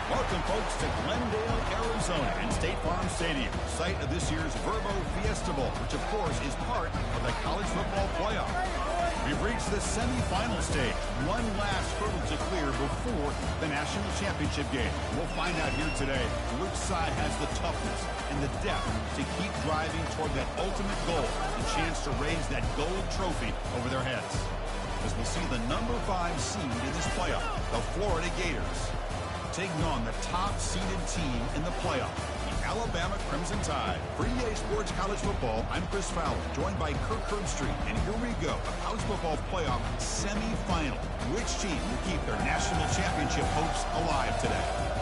Welcome, folks, to Glendale, Arizona, and State Farm Stadium, site of this year's Verbo Fiesta Bowl, which, of course, is part of the college football playoff. We've reached the semifinal stage. One last hurdle to clear before the national championship game. We'll find out here today which side has the toughness and the depth to keep driving toward that ultimate goal, the chance to raise that gold trophy over their heads. As we see the number 5 seed in this playoff, the Florida Gators, taking on the top-seeded team in the playoff, the Alabama Crimson Tide. For EA Sports College Football, I'm Chris Fowler, joined by Kirk Herbstreit. And here we go, a college football playoff semifinal. Which team will keep their national championship hopes alive today?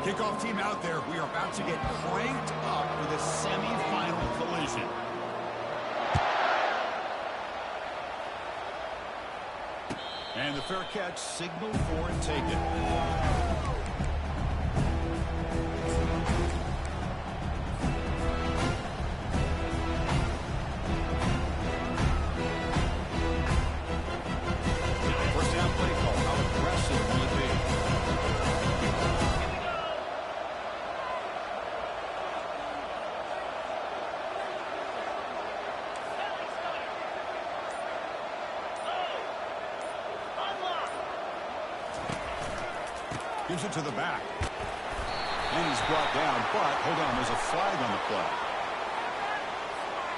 Kickoff team out there. We are about to get cranked up for the semifinal collision. And the fair catch signaled for and taken. Gives it to the back. And he's brought down, but hold on, there's a flag on the play.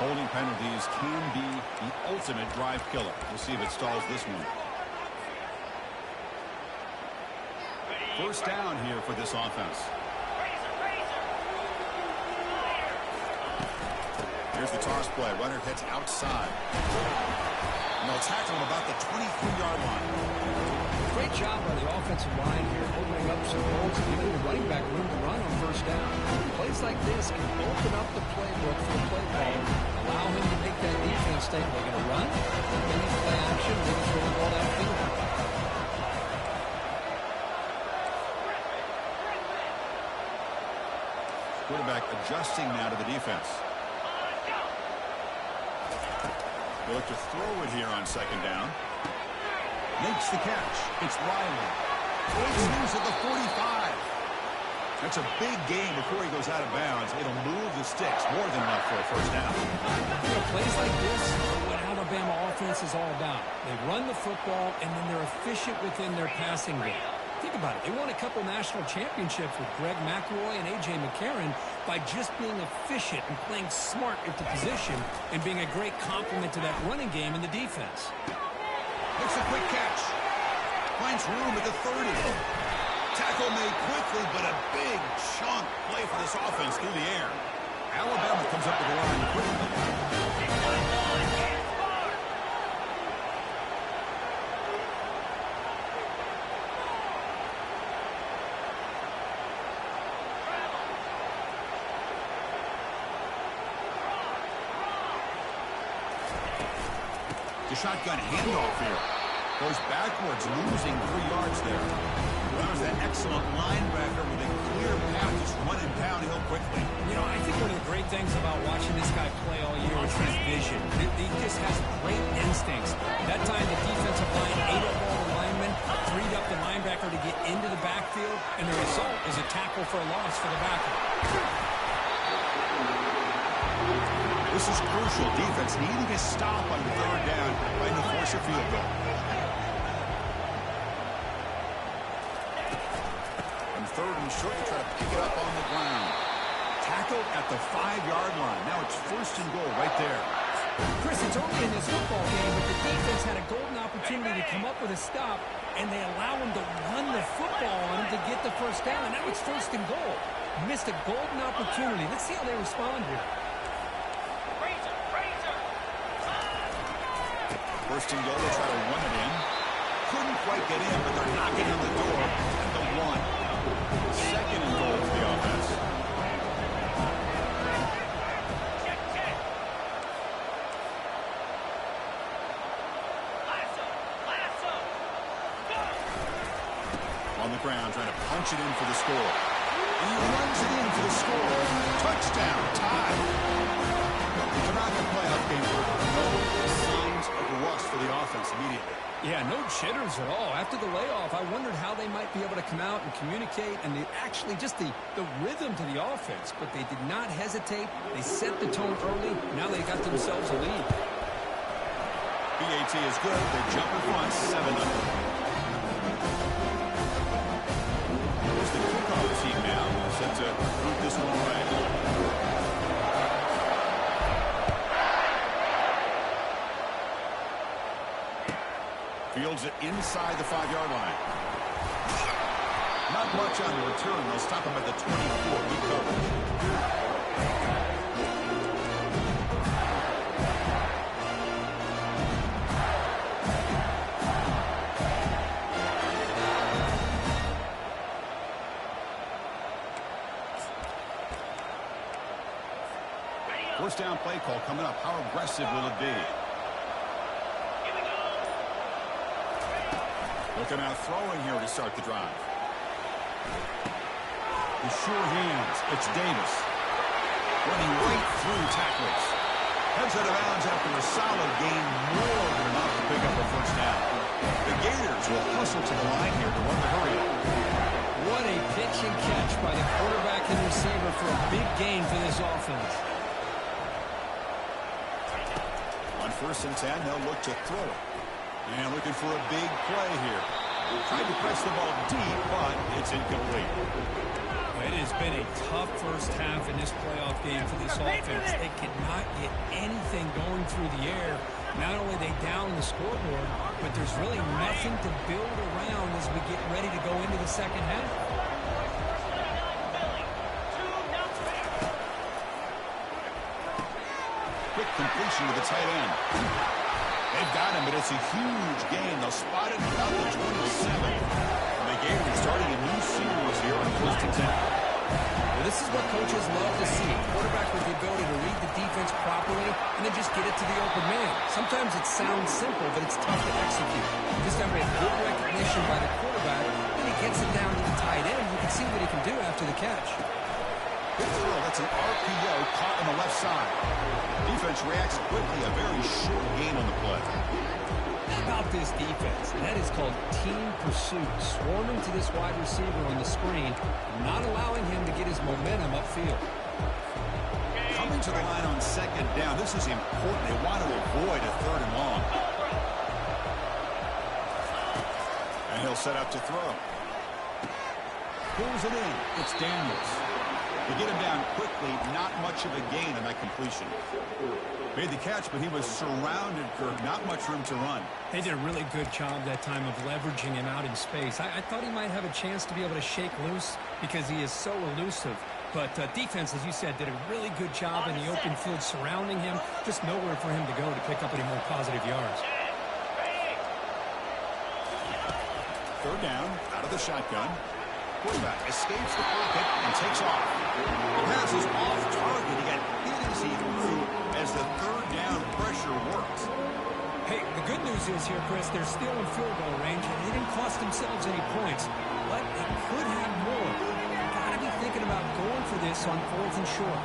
Holding penalties can be the ultimate drive killer. We'll see if it stalls this one. First down here for this offense. Here's the toss play. Runner heads outside. And they'll tackle him about the 23-yard line. Great job by the offensive line here, opening up some holes and giving the running back room to run on first down. Plays like this can open up the playbook for the play caller, allow him to make that defense think they're going to run, maybe play action, maybe throw the ball downfield. Quarterback adjusting now to the defense. They look to throw it here on second down. Makes the catch. It's Riley. Swings at the 45. That's a big gain before he goes out of bounds. It'll move the sticks more than enough for a first down. You know, plays like this are what Alabama offense is all about. They run the football, and then they're efficient within their passing game. Think about it. They won a couple national championships with Greg McElroy and A.J. McCarron by just being efficient and playing smart at the position and being a great complement to that running game in the defense. Makes a quick catch. Finds room at the 30. Tackle made quickly, but a big chunk play for this offense through the air. Alabama comes up with the line quickly. The shotgun handoff here. Goes backwards, losing 3 yards there. Well, there's that excellent linebacker with a clear path just running downhill quickly. You know, I think one of the great things about watching this guy play all year is his vision. He just has great instincts. That time the defensive line ate up all the linemen, freed up the linebacker to get into the backfield, and the result is a tackle for a loss for the backer. This is crucial. Defense needing a stop on the third down, trying to force a field goal. And third and short, to try to pick it up on the ground. Tackled at the 5-yard line. Now it's first and goal right there. Chris, it's early in this football game, but the defense had a golden opportunity to come up with a stop, and they allow him to run the football on him to get the first down, and now it's first and goal. Missed a golden opportunity. Let's see how they respond here. First and goal, they try to run it in. Couldn't quite get in, but they're knocking on the door at the 1. Second and goal for the offense. ground, trying to punch it in for the score. And he runs it in for the score. Touchdown, tie. We come out in the playoff game with no signs of rust for the offense immediately. Yeah, no jitters at all. After the layoff, I wondered how they might be able to come out and communicate, and actually just the rhythm to the offense. But they did not hesitate. They set the tone early. Now they got themselves a lead. BAT is good. They're jumping front 7-0. Here's the kickoff team now. Set to move this one right. Fields it inside the 5-yard line. Not much on the return. They'll stop him at the 24. Good coverage. First down play call coming up. How aggressive will it be? Looking out throwing here to start the drive. The sure hands. It's Davis. Running right through tacklers. Heads out of bounds after a solid gain. More than enough to pick up a first down. The Gators will hustle to the line here to run the hurry up. What a pitch and catch by the quarterback and receiver for a big gain for this offense. On 1st and 10, they'll look to throw it. And looking for a big play here. Tried to press the ball deep, but it's incomplete. It has been a tough first half in this playoff game for this offense. They could not get anything going through the air. Not only are they down the scoreboard, but there's really nothing to build around as we get ready to go into the second half. Quick completion to the tight end. They've got him, but it's a huge gain. They'll spot it about the 27. And the Gators starting a new series here on 1st and 10. Well, this is what coaches love to see. Quarterback with the ability to read the defense properly and then just get it to the open man. Sometimes it sounds simple, but it's tough to execute. This time we have good recognition by the quarterback, and he gets it down to the tight end. You can see what he can do after the catch. Good throw. That's an RPO caught on the left side. Defense reacts quickly. A very short gain on the play. How about this defense? That is called team pursuit. Swarming to this wide receiver on the screen, not allowing him to get his momentum upfield. Coming to the line on 2nd down. This is important. They want to avoid a 3rd and long. And he'll set up to throw. Pulls it in. It's Daniels. They get him down quickly. Not much of a gain on that completion. Made the catch, but he was surrounded, Kirk. Not much room to run. They did a really good job that time of leveraging him out in space. I thought he might have a chance to be able to shake loose because he is so elusive. But defense, as you said, did a really good job in the open field surrounding him. Just nowhere for him to go to pick up any more positive yards. 3rd down, out of the shotgun. Quarterback escapes the pocket and takes off. The pass is off target. He got hit as he threw as the 3rd down pressure works. Hey, the good news is here, Chris, they're still in field goal range, and they didn't cost themselves any points. But they could have more. Got to be thinking about going for this on 4th and short.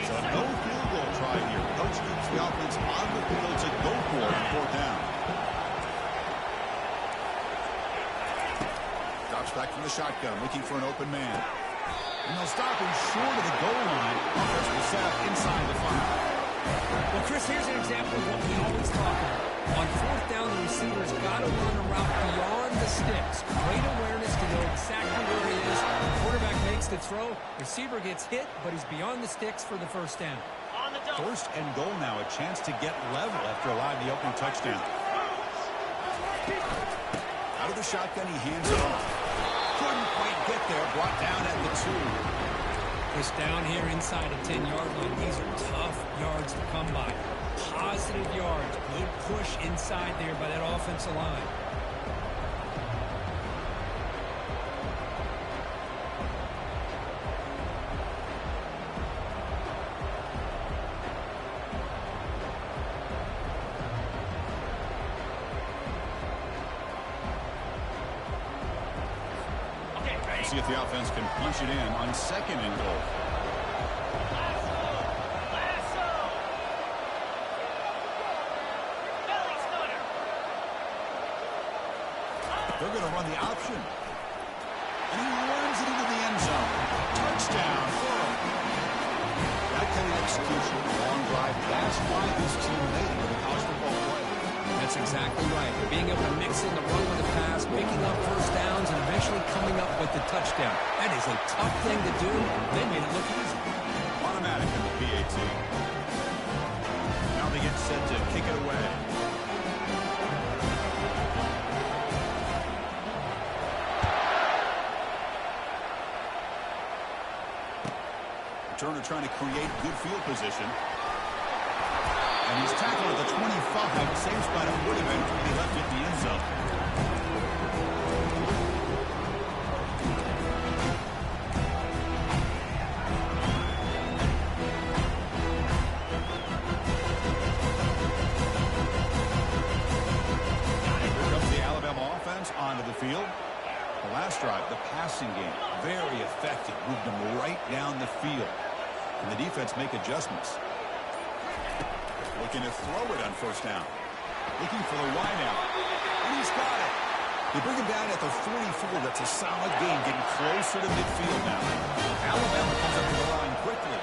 So no field goal try here. Coach keeps the offense on the field to go for it on 4th down. Drops back from the shotgun, looking for an open man. And they'll stop him short of the goal line. Offense will set up inside the 5. Well, Chris, here's an example of what we always talk about. On 4th down, the receiver's got to run a route beyond the sticks. Great awareness to know exactly where he is. The quarterback makes the throw. Receiver gets hit, but he's beyond the sticks for the 1st down. 1st and goal now. A chance to get level after allowing the opening touchdown. Out of the shotgun, he hands it off. Couldn't quite get there. Brought down at the 2. Chris, down here inside a 10-yard line, these are tough yards to come by. Positive yards. Good push inside there by that offensive line. see if the offense can punch it in on second and goal. They're going to run the option. And he runs it into the end zone. Touchdown. That kind of execution, long drive, that's why this team made it to the college football playoff. That's exactly right. Being able to mix in the run with the pass, picking up first downs, and eventually coming up with the touchdown. That is a tough thing to do. They made it look easy. Automatic in the PAT. Now they get set to kick it away. Turner trying to create good field position. And he's tackled at the 25, same spot it would have been if he left it in the end zone. Here comes the Alabama offense onto the field. The last drive, the passing game, very effective. Moved them right down the field. And the defense make adjustments. Looking to throw it on first down. Looking for the wideout. And he's got it. They bring him down at the 44. That's a solid game, getting closer to midfield now. Alabama comes up to the line quickly.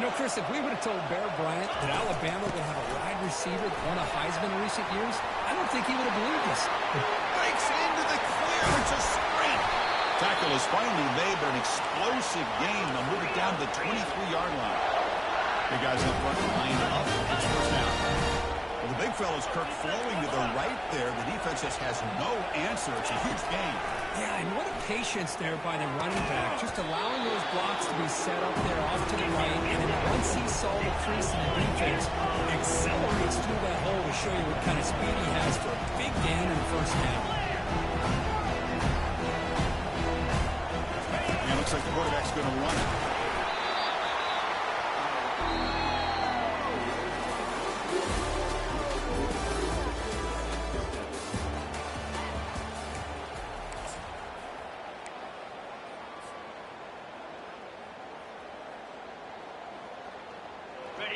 You know, Chris, if we would have told Bear Bryant that Alabama would have a wide receiver that won a Heisman in recent years, I don't think he would have believed us. Breaks into the clear. It's a sprint. Tackle is finally made, but an explosive game. They'll move it down to the 23-yard line. The guys up front line up. It's first down. Well, the big fella's Kirk flowing to the right there. The defense just has no answer. It's a huge game. Yeah, and what a patience there by the running back, just allowing those blocks to be set up there off to the right, and then once he saw the crease in the defense, accelerates through that hole to show you what kind of speed he has for a big gain in the first down. And it looks like the quarterback's going to run it.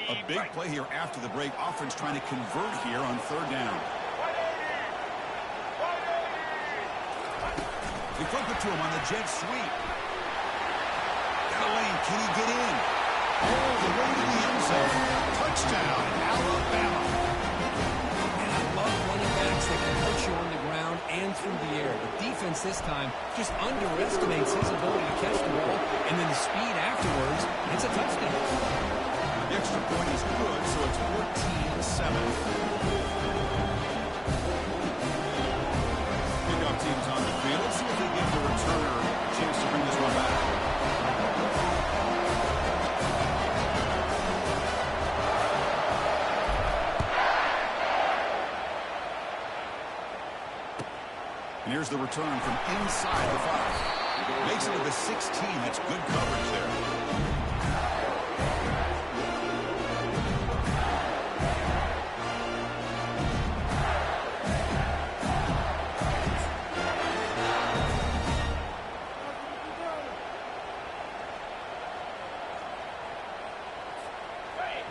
A big play here after the break. Offense trying to convert here on third down. They flip it to him on the jet sweep. Got a lane. Can he get in? All the way to the end zone. Touchdown, Alabama. And I love running backs that can put you on the ground and through the air. The defense this time just underestimates his ability to catch the ball, and then the speed afterwards, it's a touchdown. The extra point is good, so it's 14-7. Kickoff team's on the field. Let's see if they give the returner a chance to bring this one back. And here's the return from inside the 5. Makes it to the 16. That's good coverage there.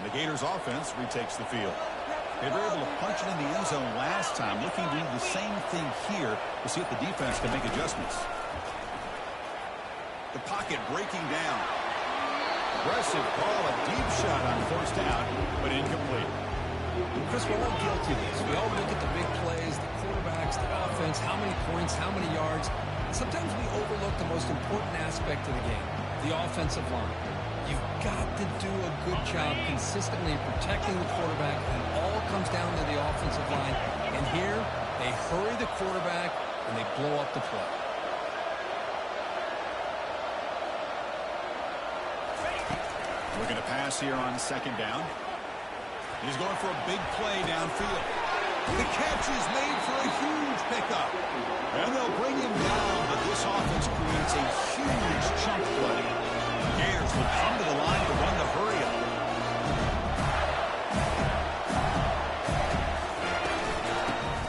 The Gators offense retakes the field. They were able to punch it in the end zone last time. Looking to do the same thing here to see if the defense can make adjustments. The pocket breaking down. Aggressive ball, a deep shot on first down, but incomplete. Chris, we're all guilty of this. We all look at the big plays, the quarterbacks, the offense, how many points, how many yards. Sometimes we overlook the most important aspect of the game, the offensive line. You've got to do a good job consistently protecting the quarterback, and it all comes down to the offensive line. And here, they hurry the quarterback, and they blow up the play. Looking to pass here on second down. He's going for a big play downfield. The catch is made for a huge pickup. And they'll bring him down, but this offense creates a huge chunk play. Gators will come to the line to run the hurry-up.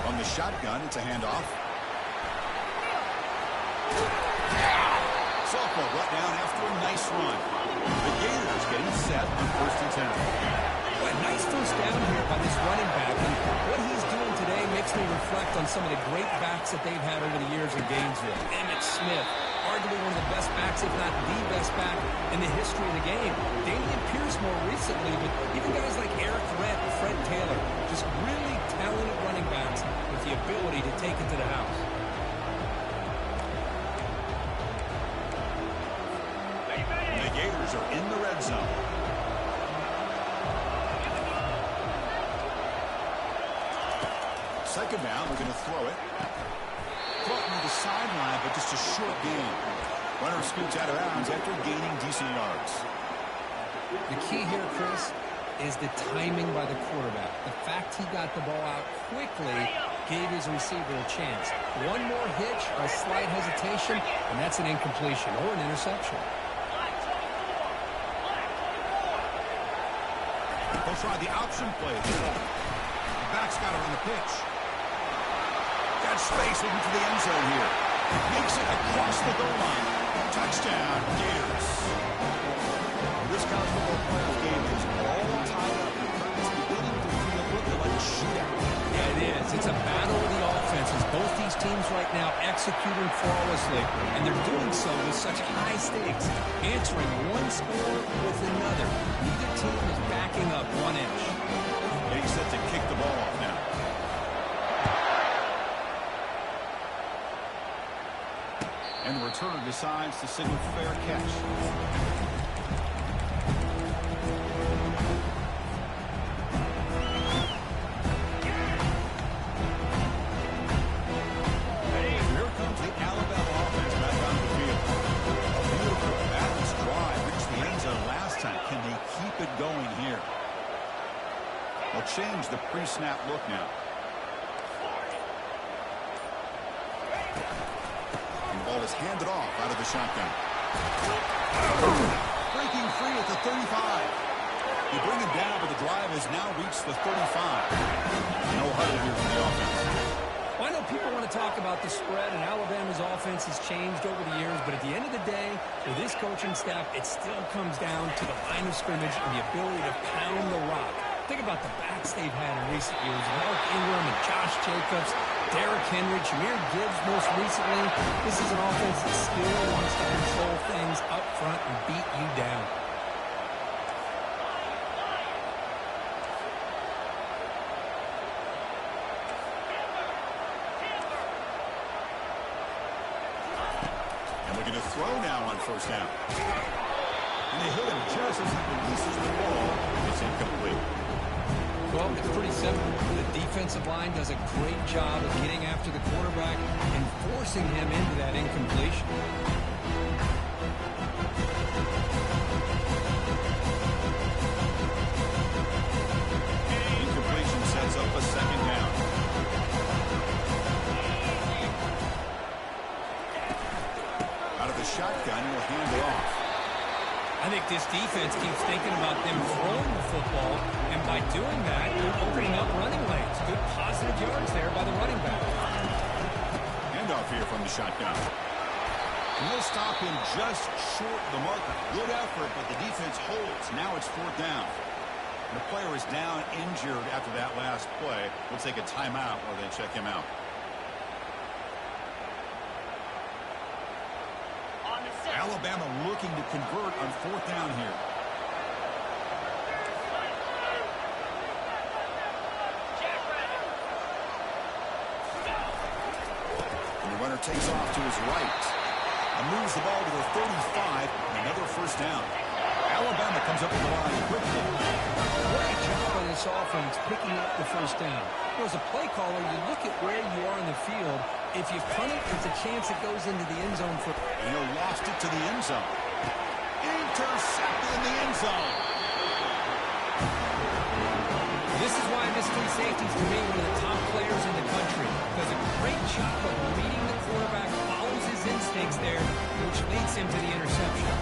On the shotgun, it's a handoff. himself a letdown after a nice run. The Gators getting set on 1st and 10. A nice first down here by this running back, and what he's doing today makes me reflect on some of the great backs that they've had over the years in Gainesville. Emmitt Smith, arguably one of the best backs, if not the best back in the history of the game. Damian Pierce more recently, but even guys like Eric Rett, Fred Taylor, just really talented running backs with the ability to take it to the house. The Gators are in the red zone. Second down, we're going to throw it. Caught near the sideline, but just a short gain. Runner scoots out of bounds after gaining decent yards. The key here, Chris, is the timing by the quarterback. The fact he got the ball out quickly gave his receiver a chance. One more hitch or a slight hesitation, and that's an incompletion or an interception. They'll try the option play. The back's got it on the pitch. Got space looking for the end zone here. Makes it across the goal line. Touchdown, Gators. This college football playoff game is all tied up. It's beginning to feel looking like a shootout. Yeah, it is. It's a battle of the offenses. Both these teams right now executing flawlessly, and they're doing so with such high stakes, answering one score with another. Neither team is backing up 1 inch. Getting set to kick the ball off now. And the returner decides to signal fair catch. Here comes the Alabama offense back on the field. A beautiful balanced drive reached the end zone last time. Can they keep it going here? They'll change the pre-snap look now. Ball is handed off out of the shotgun. Breaking free at the 35. They bring him down, but the drive has now reached the 35. No huddle here for the offense. Well, I know people want to talk about the spread, and Alabama's offense has changed over the years, but at the end of the day, for this coaching staff, it still comes down to the line of scrimmage and the ability to pound the rock. Think about the backs they've had in recent years. Mark Ingram and Josh Jacobs, Derrick Henry, Jahmyr Gibbs most recently. This is an offense that still wants to control things up front and beat you down. And we're going to throw now on 1st down. And they hit him just as he releases the ball. It's incomplete. Well, it's pretty simple. The defensive line does a great job of getting after the quarterback and forcing him into that incompletion. Incompletion sets up a 2nd down. Out of the shotgun, he'll hand it off. I think this defense keeps thinking about them throwing the football, and by doing that, they're opening up running lanes. Good positive yards there by the running back. Handoff here from the shotgun. And they'll stop him just short of the marker. Good effort, but the defense holds. Now it's 4th down. The player is down injured after that last play. We'll take a timeout while they check him out. Alabama looking to convert on 4th down here. And the runner takes off to his right and moves the ball to the 35, and another 1st down. Alabama comes up with the line quickly. Great job on this offense picking up the 1st down. As a play caller, you look at where you are in the field. If you punt it, there's a chance it goes into the end zone. Lost it to the end zone. Intercepted in the end zone. This is why Mystery Safety is, to me, one of the top players in the country. Does a great job of reading the quarterback, follows his instincts there, which leads him to the interception.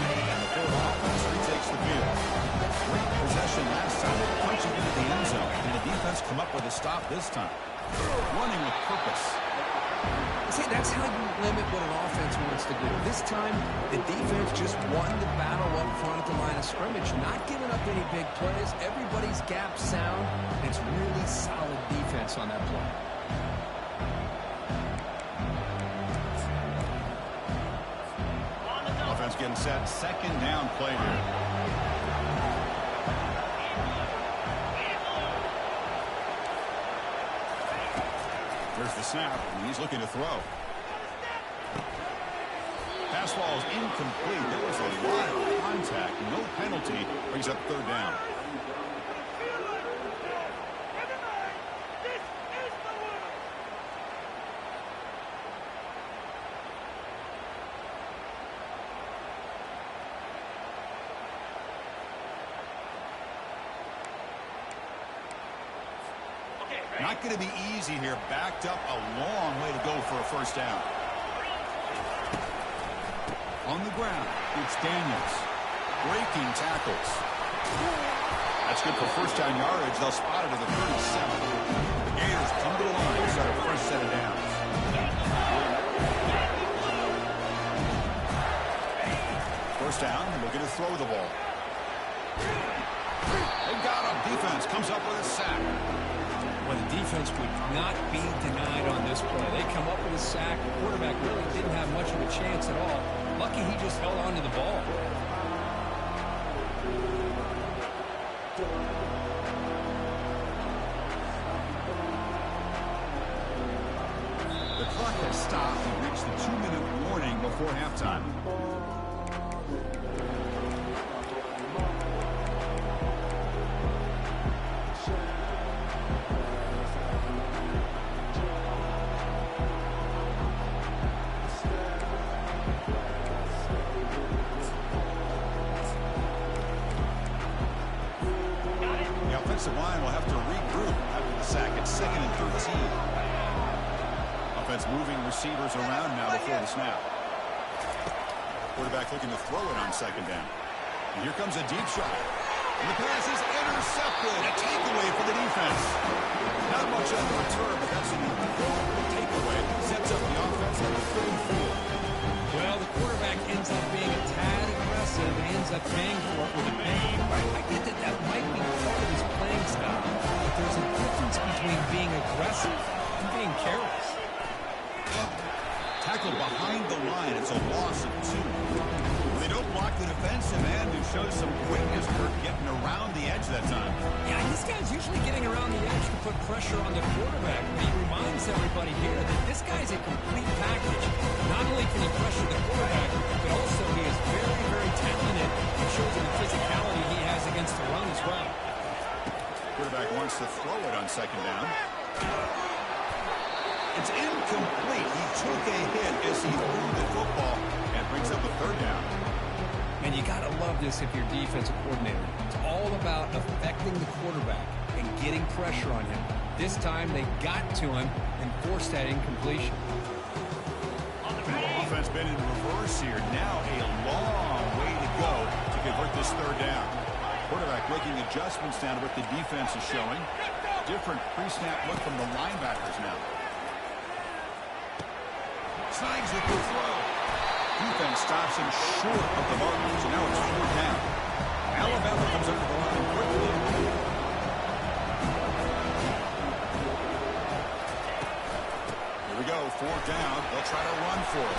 And the Florida offense retakes the field. Great possession last time, punching into the end zone. And the defense come up up with a stop this time. Running with purpose. See, that's how you limit what an offense wants to do. This time, the defense just won the battle up front at the line of scrimmage, not giving up any big plays. Everybody's gap sound. It's really solid defense on that play. Offense getting set. Second down play here. There's the snap, and he's looking to throw. Pass ball is incomplete. There was a lot of contact. No penalty. Brings up third down. Not going to be easy here. Backed up a long way to go for a first down. On the ground, it's Daniels. Breaking tackles. That's good for first down yardage. They'll spot it at the 37. The Gators come to the line to start a first set of downs. First down, looking to throw the ball. They got him. Defense comes up with a sack. Well, the defense would not be denied on this play. They come up with a sack. The quarterback really didn't have much of a chance at all. Lucky he just held on to the ball. The clock has stopped and reached the 2-minute warning before halftime. The line will have to regroup after the sack at 2nd and 13. Offense moving receivers around now before the snap. Quarterback looking to throw it on second down. And here comes a deep shot. And the pass is intercepted. A takeaway for the defense. Not much on the return, but that's an important takeaway. Sets up the offense at the 34. Well, the quarterback ends up being a tad aggressive and ends up paying for it with a penalty. I get that that might be part of his playing style, but there's a difference between being aggressive and being careless. Tackle behind the line. It's a loss of 2. They don't block the defensive end, who shows some quickness for getting around the edge that time. Yeah, this guy's usually getting around the edge to put pressure on the quarterback. But he reminds everybody here that this guy's a complete package. Not only can he pressure the quarterback, but also he is very, very talented. It shows in the physicality he has against the run as well. Quarterback wants to throw it on second down. It's incomplete. He took a hit as he threw the football and brings up a third down. And you got to love this if you're defensive coordinator. It's all about affecting the quarterback and getting pressure on him. This time they got to him and forced that incompletion. Offense been in reverse here. Now a long way to go to convert this third down. Quarterback making adjustments down to what the defense is showing. Different pre-snap look from the linebackers now. Snides with the throw. Defense stops him short of the mark, so now it's 4th down. Alabama comes under the line quickly. Here we go, 4th down. They'll try to run for it.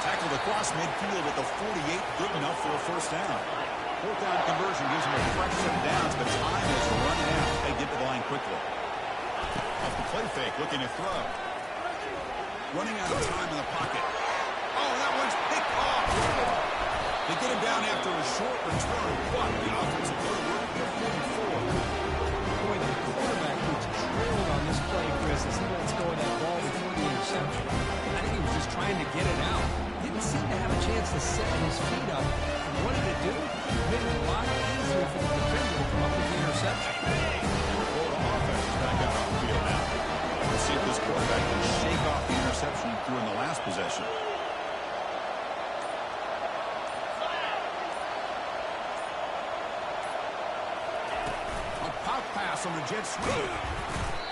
Tackled across midfield at the 48, good enough for a first down. 4th down conversion gives them a fresh set of downs, but time is running out. They get to the line quickly. Off the play fake, looking to throw. Running out of time in the pocket. Oh, that one's picked off. They get him down after a short return, but the offensive third work to 44. Boy, the quarterback gets drilled on this play, Chris, as he lets go of that ball before the interception. I think he was just trying to get it out. Didn't seem to have a chance to set his feet up. And what did it do? It made it a lot easier for the defender to come up with the interception. Florida offense is back out on the field now. Let's see if this quarterback can shake off the interception he threw in the last possession. handoff pass on the jet sweep.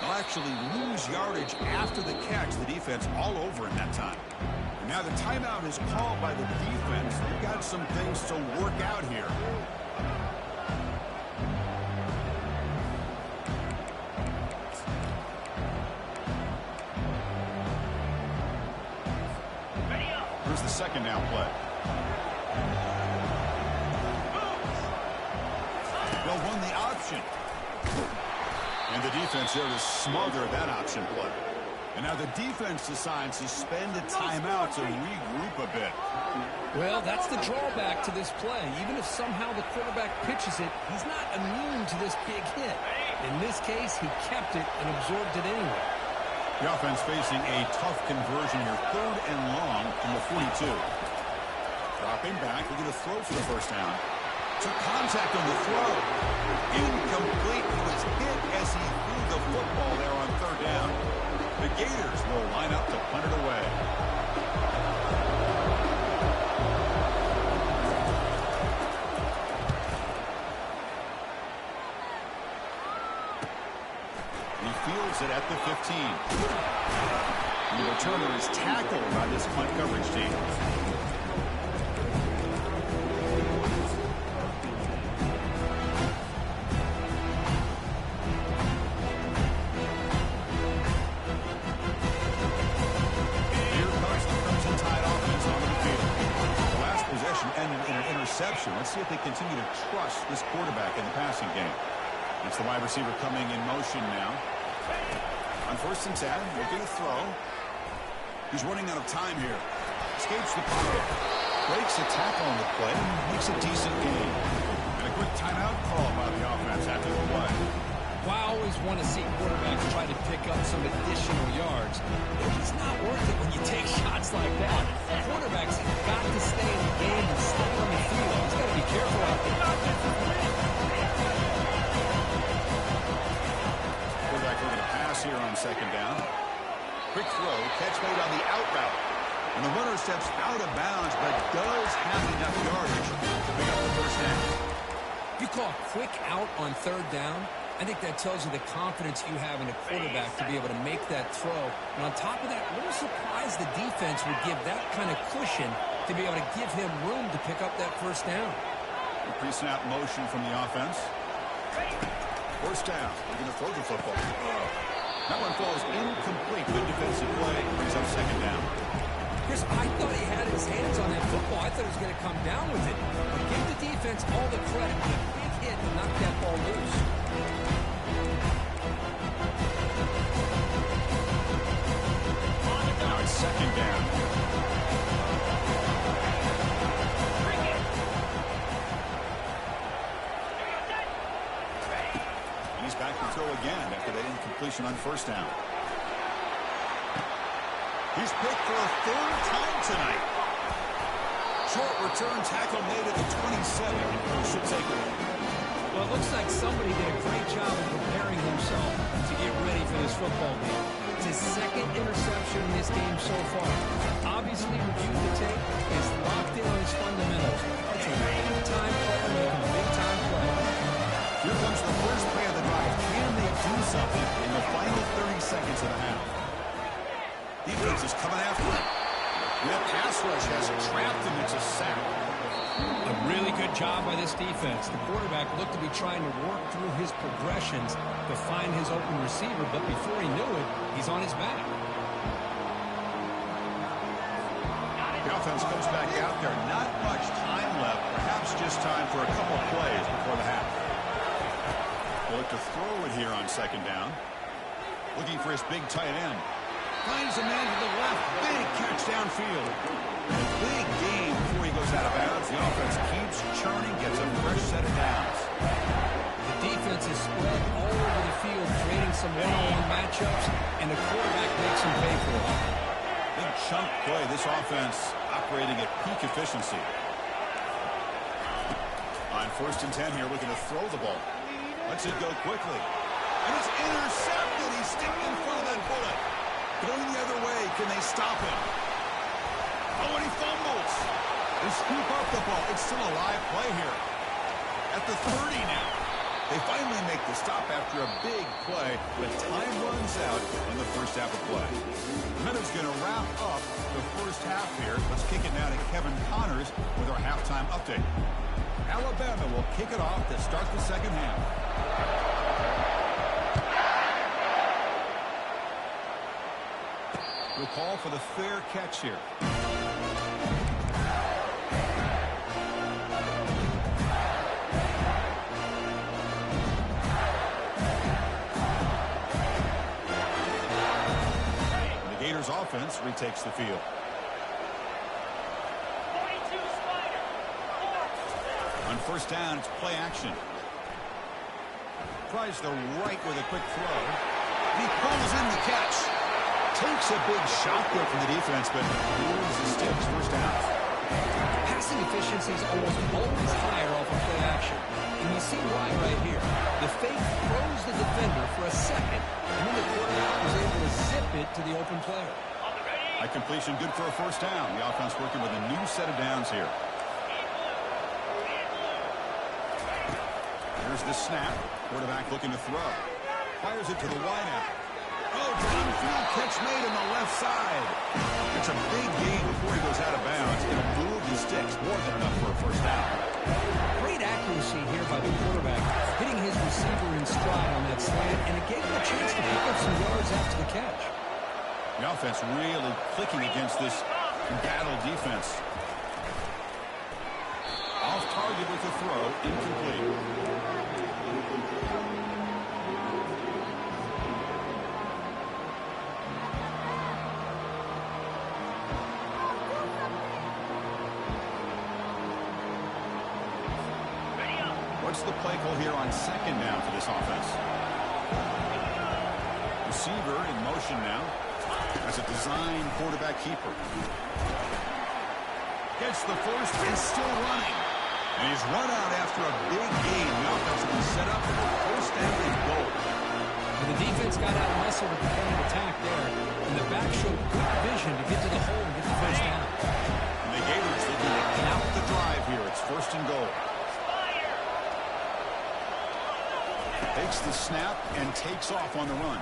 They'll actually lose yardage after the catch. The defense all over in that time. And now the timeout is called by the defense. They've got some things to work out here. Here's the second down play. They'll run the option. And the defense there to smother that option play. And now the defense decides to spend a timeout to regroup a bit. Well, that's the drawback to this play. Even if somehow the quarterback pitches it, he's not immune to this big hit. In this case, he kept it and absorbed it anyway. The offense facing a tough conversion here. 3rd and long from the 42. Dropping back, looking to throw for the first down. Took contact on the throw. Incomplete. He was hit as he threw the football there on 3rd down. The Gators will line up to punt it away. He fields it at the 15. And the returner is tackled by this punt coverage team. Let's see if they continue to trust this quarterback in the passing game. It's the wide receiver coming in motion now. On 1st and 10, looking to throw. He's running out of time here. Escapes the pocket. Breaks a tackle on the play. Makes a decent gain. And a quick timeout call by the offense after the play. Well, I always want to see quarterbacks try to pick up some additional yards. It's not worth it when you take shots like that. Quarterbacks have got to stay in the game and stay on the field. He's got to be careful out there. Quarterback looking to pass here on 2nd down. Quick throw, catch made on the out route. And the runner steps out of bounds, but does have enough yardage to pick up the first down. You call quick out on 3rd down? I think that tells you the confidence you have in a quarterback to be able to make that throw. And on top of that, a little surprised the defense would give that kind of cushion to be able to give him room to pick up that first down. A pre-snap motion from the offense. First down. They're going to throw the football. That one falls incomplete. Good defensive play. Brings up 2nd down. Chris, I thought he had his hands on that football. I thought he was going to come down with it. But give the defense all the credit. A big hit to knock that ball loose. Now it's 2nd down. And he's back to throw again after that incompletion on 1st down. He's picked for a 3rd time tonight. Short return tackle made at the 27, and who should take it? Well, it looks like somebody did a great job of preparing himself to get ready for this football game. It's his 2nd interception in this game so far. Obviously, reviewed the tape, is locked in on his fundamentals. It's a big-time player making big-time plays. Here comes the first play of the drive. Can they do something in the final 30 seconds of the half? Defense is coming after him. That pass rush has trapped him. It's a sack. A really good job by this defense. The quarterback looked to be trying to work through his progressions to find his open receiver, but before he knew it, he's on his back. The offense comes back out there. Not much time left. Perhaps just time for a couple plays before the half. They'll look to throw it here on 2nd down. Looking for his big tight end. Finds a man to the left. Big catch downfield. A big game before he goes out of bounds. The offense keeps churning, gets a fresh set of downs. The defense is spread all over the field, creating some one-on-one matchups, and the quarterback makes him pay for it. Big chunk play. This offense operating at peak efficiency. On 1st and 10 here, looking to throw the ball. Lets it go quickly. And it's intercepted. He's sticking in front of that bullet. Going the other way. Can they stop him? Oh, and he fumbles. They scoop up the ball. It's still a live play here. At the 30 now. They finally make the stop after a big play, but time runs out in the first half of play. Meadow's going to wrap up the first half here. Let's kick it now to Kevin Connors with our halftime update. Alabama will kick it off to start the second half. We'll call for the fair catch here. Offense retakes the field. On first down, it's play action. Tries the right with a quick throw. He pulls in the catch. Takes a big shot there from the defense, but moves the sticks. First down. Passing efficiency is almost always higher off of play action. And you see why right here. The fake throws the defender for a second, and then the quarterback was able to zip it to the open player. A completion good for a first down. The offense working with a new set of downs here. Here's the snap. Quarterback looking to throw. Fires it to the wideout. Oh, downfield catch made on the left side. It's a big gain before he goes out of bounds. It'll move the sticks. More than enough for a first down. Great accuracy here by the quarterback, hitting his receiver in stride on that slant, and it gave him a chance to pick up some yards after the catch. The offense really clicking against this embattled defense. Off target with the throw, incomplete. What's the play call here on second down for this offense? Receiver in motion now. As a design quarterback keeper. Gets the first and still running. And he's run out after a big gain. The offense will be set up for a first down and goal. The defense got out muscle with the point of attack there. And the back showed good vision to get to the hole and get the first down. And the Gators looking to count the drive here. It's first and goal. Takes the snap and takes off on the run.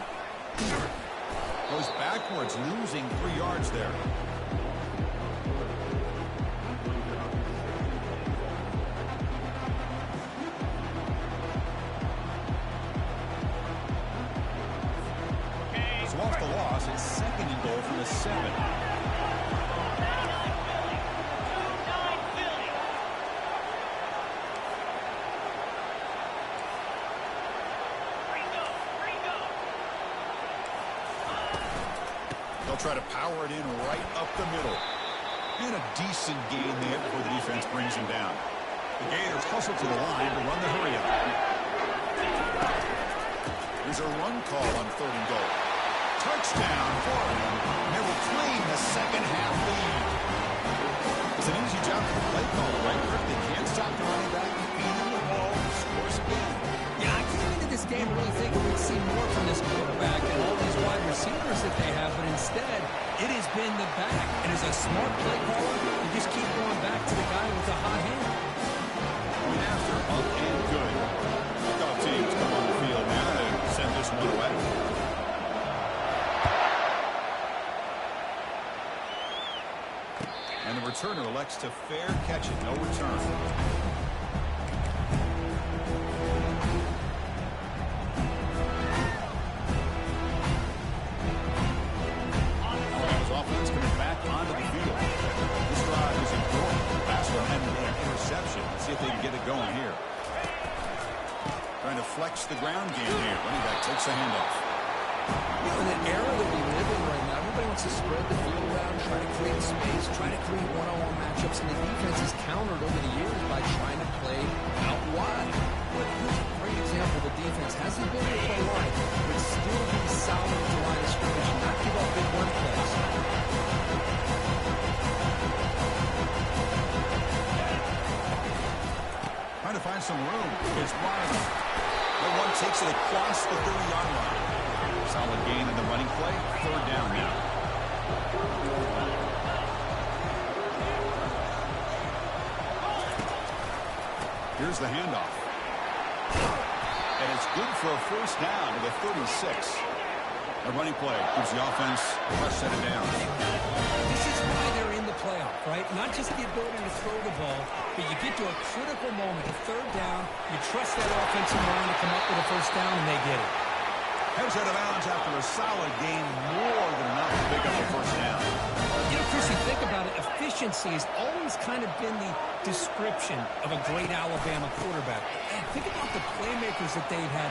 Goes backwards, losing 3 yards there. So off the loss, it's second and goal from the 7. Try to power it in right up the middle. And a decent gain there before the defense brings him down. The Gators hustle to the line to run the hurry up. There's a run call on third and goal. Touchdown for him. And they will claim the second half lead. It's an easy job for the play caller, right? They can't stop the running back. Feeding the ball, scores again. Yeah, I came into this game really thinking we'd see more from this quarterback and all these wide receivers that they have, but instead, it has been the back. And as a smart play caller, you just keep going back to the guy with the hot hand. Point after, up and good. Both teams come on the field now to send this one away. And the returner elects to fair catch it, no return. See if they can get it going here. Trying to flex the ground game here. Running back takes the handoff. You know, in an era that we live in right now, everybody wants to spread the field around, try to create space, try to create one-on-one matchups, and the defense has countered over the years by trying to play out wide. But here's a great example. The defense has the ability to play wide, but still be solid at the line of scrimmage and not give up big run plays. Trying to find some room. It's wide. The one takes it across the 30-yard line. Solid gain in the running play. Third down now. Here's the handoff. And it's good for a first down to the 36. A running play gives the offense a fresh set of downs. This is why they're in the playoff, right? Not just the ability to throw the ball, but you get to a critical moment, a third down, you trust that offensive line to come up with a first down, and they get it. Heads out of bounds after a solid gain, more than enough to pick up a first down. You know, Chris, you think about it, efficiency has always kind of been the description of a great Alabama quarterback. And think about the playmakers that they've had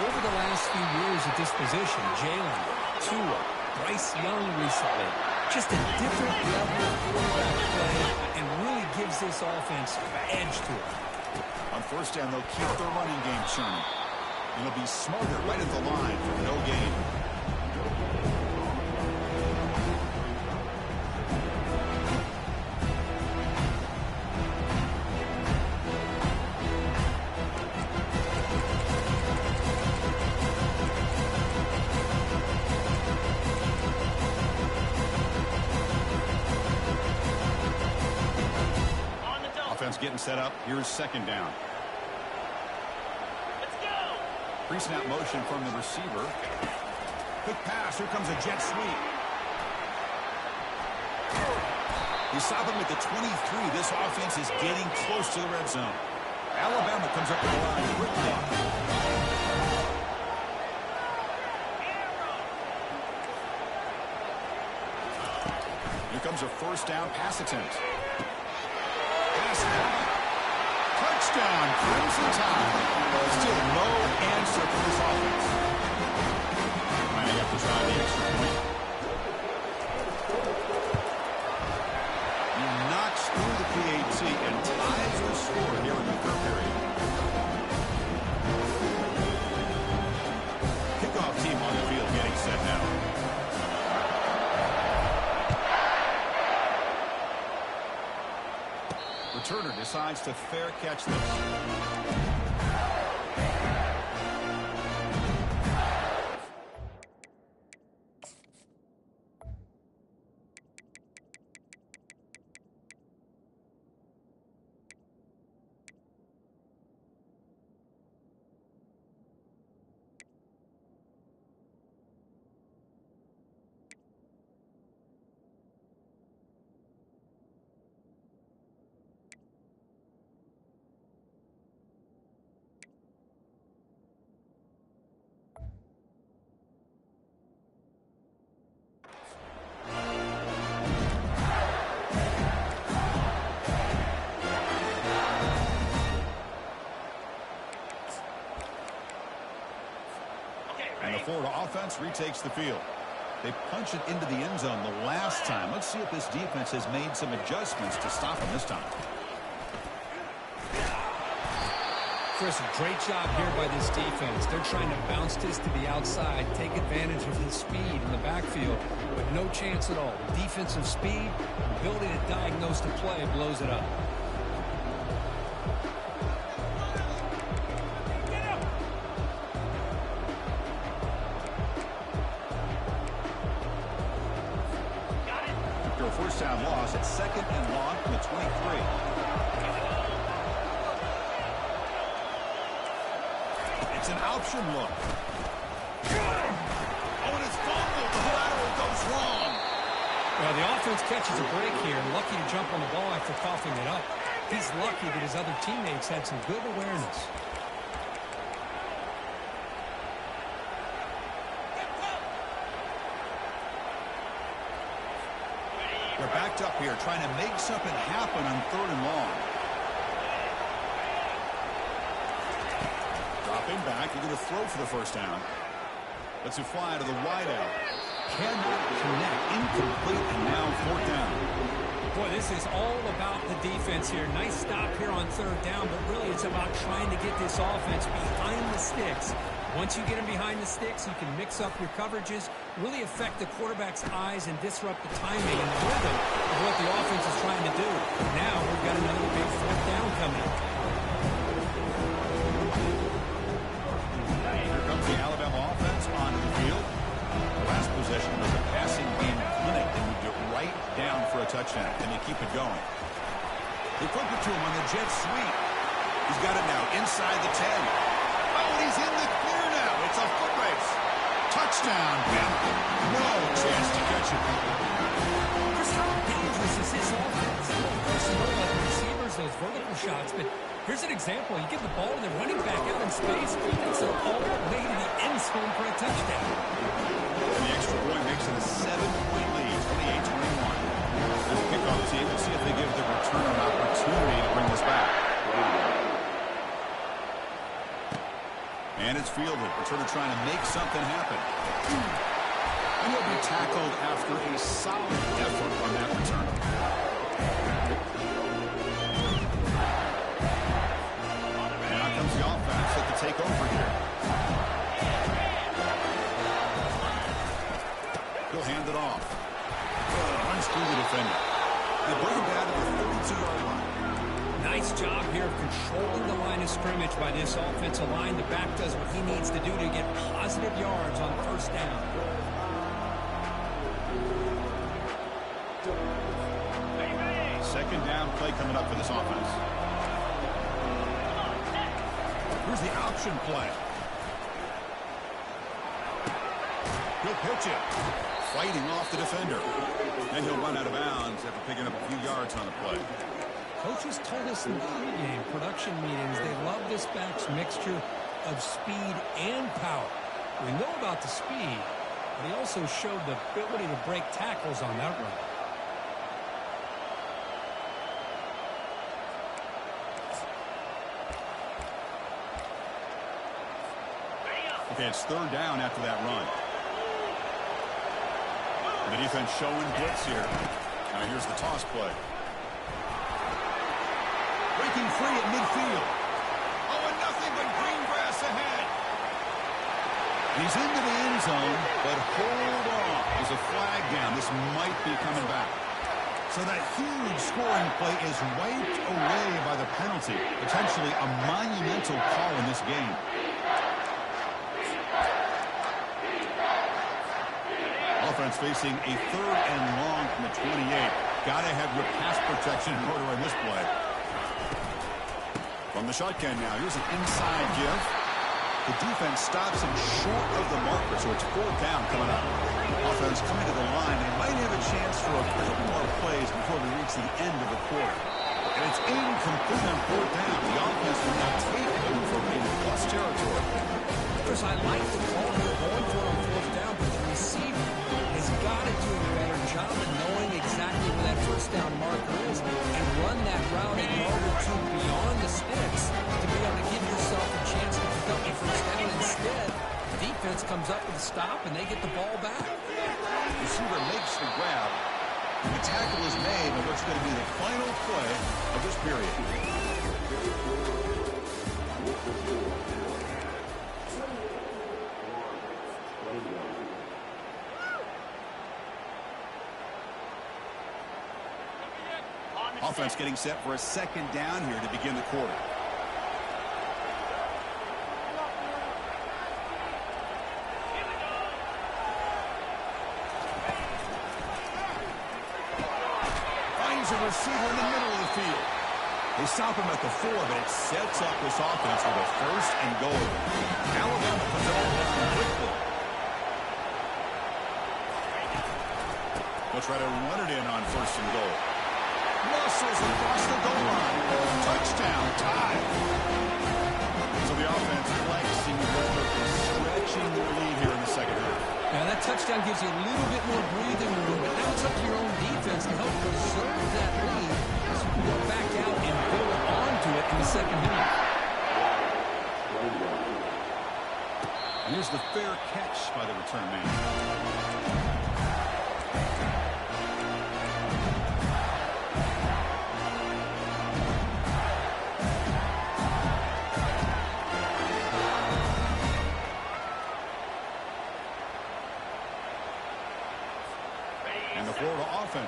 over the last few years at this position. Jalen, Tua, Bryce Young recently. Just a different level of quarterback play and really gives this offense edge to it. On first down, they'll keep their running game churning. And they'll be smarter right at the line for no gain. Offense getting set up. Here's second down. Pre-snap motion from the receiver. Quick pass. Here comes a jet sweep. He stopped him at the 23. This offense is getting close to the red zone. Alabama comes up with the line. Quick block. Here comes a first down pass attempt. Pass down. Touchdown, Crimson Tide. Still no answer for this offense. Might have to try the extra point. He knocks through the PAT and ties the score here in the third period. Kickoff team on the field getting set now. Returner decides to fair catch this. And the Florida offense retakes the field. They punch it into the end zone the last time. Let's see if this defense has made some adjustments to stop him this time. Chris, great job here by this defense. They're trying to bounce this to the outside, take advantage of his speed in the backfield, but no chance at all. The defensive speed, ability to diagnose the play, blows it up. First down loss at second and long from the 23. It's an option look. Oh, and it's fumbled. The lateral goes wrong. Well, the offense catches a break here. Lucky to jump on the ball after coughing it up. He's lucky that his other teammates had some good awareness. They're backed up here, trying to make something happen on third and long. Dropping back, they're going to throw for the first down. Lets it fly to the wideout. Cannot connect, incomplete, and now fourth down. Boy, this is all about the defense here. Nice stop here on third down, but really it's about trying to get this offense behind the sticks. Once you get them behind the sticks, you can mix up your coverages, really affect the quarterback's eyes and disrupt the timing and the rhythm of what the offense is trying to do. Now we've got another big fourth down coming. Here comes the Alabama offense onto the field. The last possession was a passing game clinic. They moved it right down for a touchdown, and they keep it going. They flip it to him on the jet sweep. He's got it now inside the 10. Oh, and he's in Touchdown, Bama. No chance to catch it. Just how dangerous is this offense? Of course, you don't like receivers, those vertical shots, but here's an example. You give the ball to the running back out in space, takes it all the way to the end zone for a touchdown. And the extra point makes it a 7-point lead, 28-21. This kickoff team, we'll see if they give the return an opportunity to bring this back. And it's fielded. Returner trying to make something happen. And he'll be tackled after a solid effort on that return. And out comes the offense that can take over here. He'll hand it off. Runs through the defender. They bring him down to the 32-yard line. Nice job here of controlling the line of scrimmage by this offensive line. The back does what he needs to do to get positive yards on first down. Second down play coming up for this offense. Here's the option play. He'll pitch it. Fighting off the defender. Then he'll run out of bounds after picking up a few yards on the play. Coaches told us in pregame production meetings they love this back's mixture of speed and power. We know about the speed, but he also showed the ability to break tackles on that run. Okay, it's third down after that run. The defense showing blitz here. Now here's the toss play. Breaking free at midfield. Oh, and nothing but green grass ahead. He's into the end zone, but hold on. There's a flag down. This might be coming back. So that huge scoring play is wiped away by the penalty. Potentially a monumental call in this game. Offense facing a third and long from the 28. Got to have your pass protection in order on this play. From the shotgun now, here's an inside give. The defense stops him short of the marker, so it's fourth down coming up. Offense coming to the line. They might have a chance for a couple more plays before we reach the end of the quarter. And it's incomplete on fourth down. The offense will now take over in plus territory. Chris, I like the call here going for it on fourth down, but the receiver has got to do a better job of knowing exactly where that first down marker is and run that route a yard or two beyond the sticks to be able to give yourself a chance to pick up a first down. Instead, the defense comes up with a stop and they get the ball back. Receiver makes the grab. The tackle is made on what's going to be the final play of this period. Offense getting set for a second down here to begin the quarter. Finds a receiver in the middle of the field. They stop him at the 4, but it sets up this offense with a first and goal. Alabama puts it all down quickly. They'll try to run it in on first and goal. Muscles across the goal line. Touchdown, tie. So the offense flexing stretching their lead here in the second half. Now that touchdown gives you a little bit more breathing room, but now it's up to your own defense to help preserve that lead so you can go back out and build onto it in the second half. Here's the fair catch by the return man.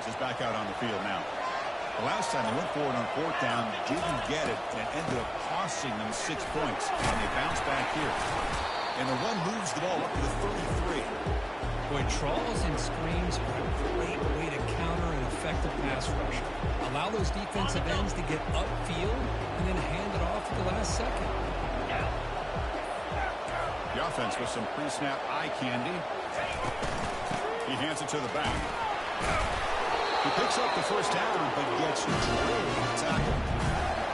Is back out on the field now. The last time they went forward on fourth down, didn't get it, and it ended up costing them 6 points, and they bounce back here. And the run moves the ball up to the 33. Boy, trawls and screens are a great way to counter an effective pass rush. Allow those defensive ends to get upfield and then hand it off at the last second. The offense with some pre-snap eye candy. He hands it to the back. He picks up the first down, but gets drilled with the tackle.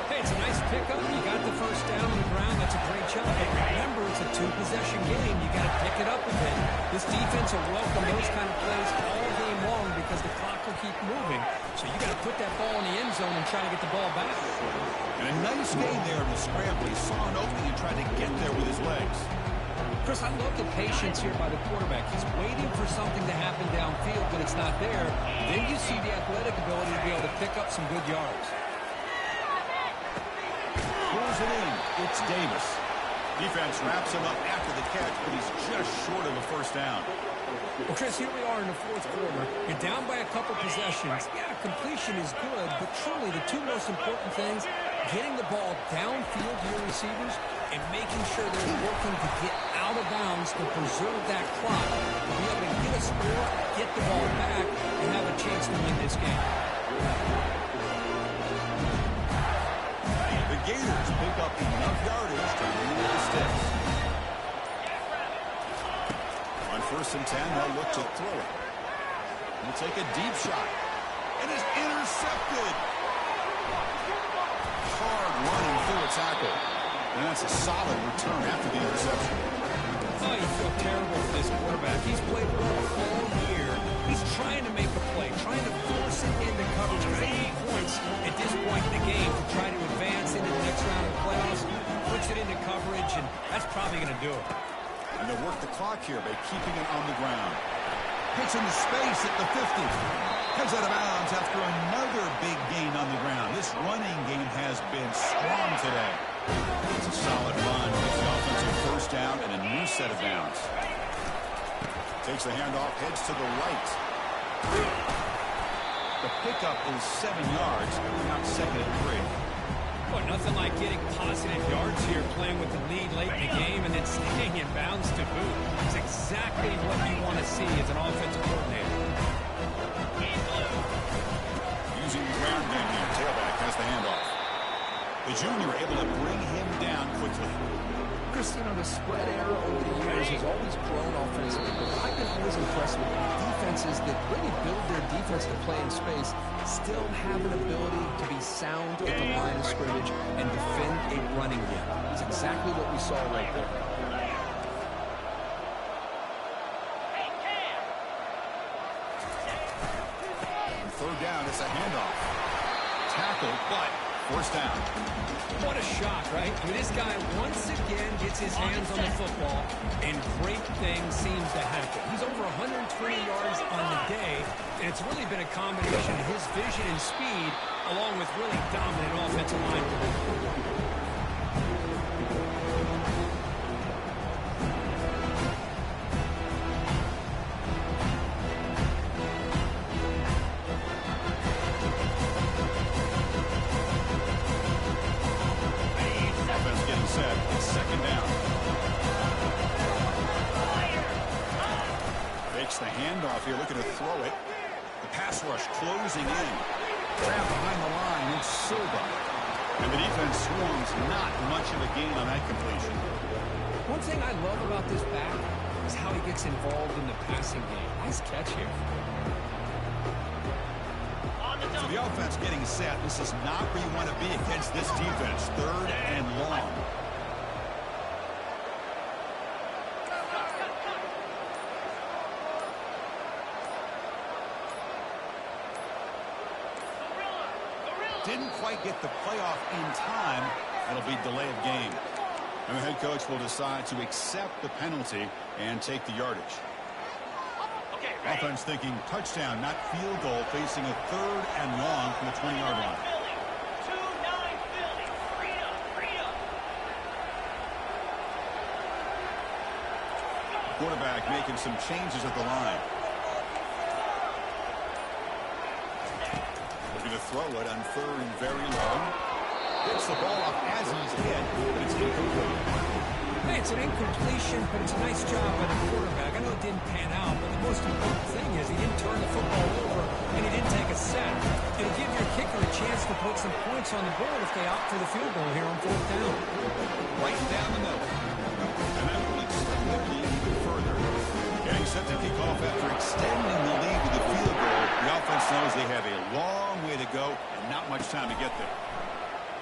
Hey, it's a nice pickup. You got the first down on the ground. That's a great job. And remember, it's a two-possession game. You got to pick it up a bit. This defense will welcome those kind of plays all game long because the clock will keep moving. So you got to put that ball in the end zone and try to get the ball back. And a nice gain there in the scramble. He saw an opening and tried to get there with his legs. Chris, I love the patience here by the quarterback. He's waiting for something to happen downfield, but it's not there. Then you see the athletic ability to be able to pick up some good yards. Pulls it in. It's Davis. Defense wraps him up after the catch, but he's just short of a first down. Well, Chris, here we are in the fourth quarter. You're down by a couple possessions. Yeah, completion is good, but truly the two most important things, getting the ball downfield to your receivers and making sure they're working to get out of bounds to preserve that clock, to be able to get a score, get the ball back, and have a chance to win this game. The Gators pick up enough yardage to move the sticks. On 1st and 10, they'll look to throw it. He'll take a deep shot. And is intercepted. Hard running through a tackle. And that's a solid return after the interception. Oh, you feel terrible for this quarterback. He's played well all year. He's trying to make a play, trying to force it into coverage because they need points at this point in the game to try to advance into the next round of the playoffs. Puts it into coverage, and that's probably going to do it. And they'll work the clock here by keeping it on the ground. Hits into space at the 50. Heads out of bounds after another big gain on the ground. This running game has been strong today. It's a solid run. Gets the offensive first down and a new set of downs. Takes the handoff, heads to the right. The pickup is 7 yards. Now 2nd and 3. Boy, nothing like getting positive yards here, playing with the lead late in the game and then staying in bounds to boot. It's exactly what you want to see as an offensive coordinator. Using the ground game here, tailback has the handoff. The junior able to bring him down quickly. Chris, you know, the spread era over the years has always grown offensively, but I've been always impressed with defenses that really build their defense to play in space, still have an ability to be sound at the line of scrimmage and defend a running game. It's exactly what we saw right there. On 3rd down, it's a handoff. Tackle, but first down. What a shot, right? I mean, this guy once again gets his hands on the football, and great things seems to happen. He's over 120 yards on the day, and it's really been a combination of his vision and speed, along with really dominant offensive line. It's 2nd down. Fakes the handoff here, looking to throw it. The pass rush closing in. Trapped behind the line, it's Silva. And the defense swarms not much of a gain on that completion. One thing I love about this back is how he gets involved in the passing game. Nice catch here. So the offense getting set. This is not where you want to be against this defense. 3rd and long. Didn't quite get the playoff in time. It'll be delay of game. And the head coach will decide to accept the penalty and take the yardage. Offense thinking touchdown, not field goal, facing a 3rd and long from the 20-yard line. Quarterback making some changes at the line. Looking to throw it on 3rd and very long. Gets the ball off as he's hit, but it's incomplete. Hey, it's an incompletion, but it's a nice job by the quarterback. I know it didn't pan out, but the most important thing is he didn't turn the football over and he didn't take a sack. It'll give your kicker a chance to put some points on the board if they opt for the field goal here on 4th down. Right down the middle. And that will extend the lead even further. Getting set to they have a long way to go and not much time to get there.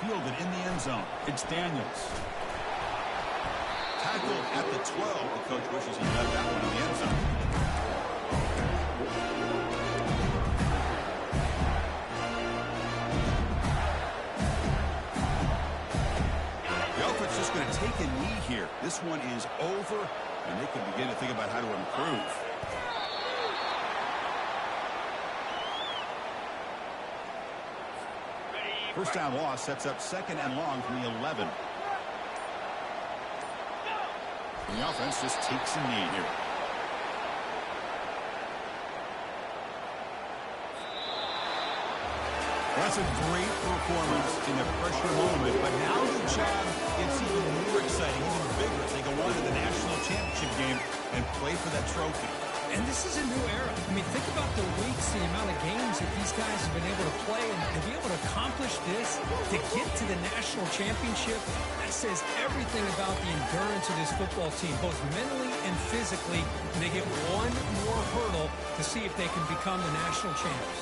Fielded in the end zone. It's Daniels. Tackled at the 12. The coach wishes he left that one in the end zone. The offense just going to take a knee here. This one is over, and they can begin to think about how to improve. First down loss sets up second and long from the 11. And the offense just takes a knee here. That's a great performance in the pressure moment, but now the job gets even more exciting, even bigger as they go on to the national championship game and play for that trophy. And this is a new era. I mean, think about the weeks, the amount of games that these guys have been able to play, and to be able to accomplish this, to get to the national championship, that says everything about the endurance of this football team, both mentally and physically. And they get one more hurdle to see if they can become the national champs.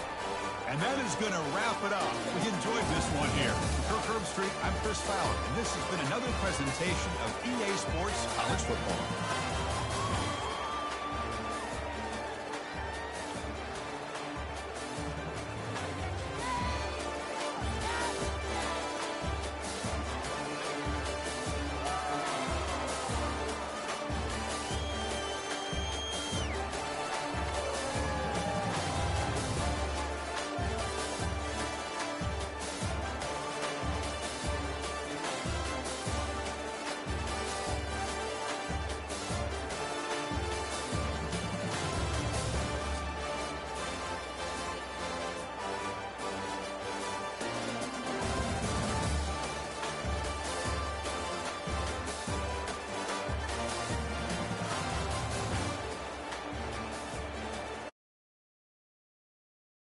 And that is going to wrap it up. We enjoyed this one here. For Kirk Herbstreit, I'm Chris Fowler, and this has been another presentation of EA Sports College Football.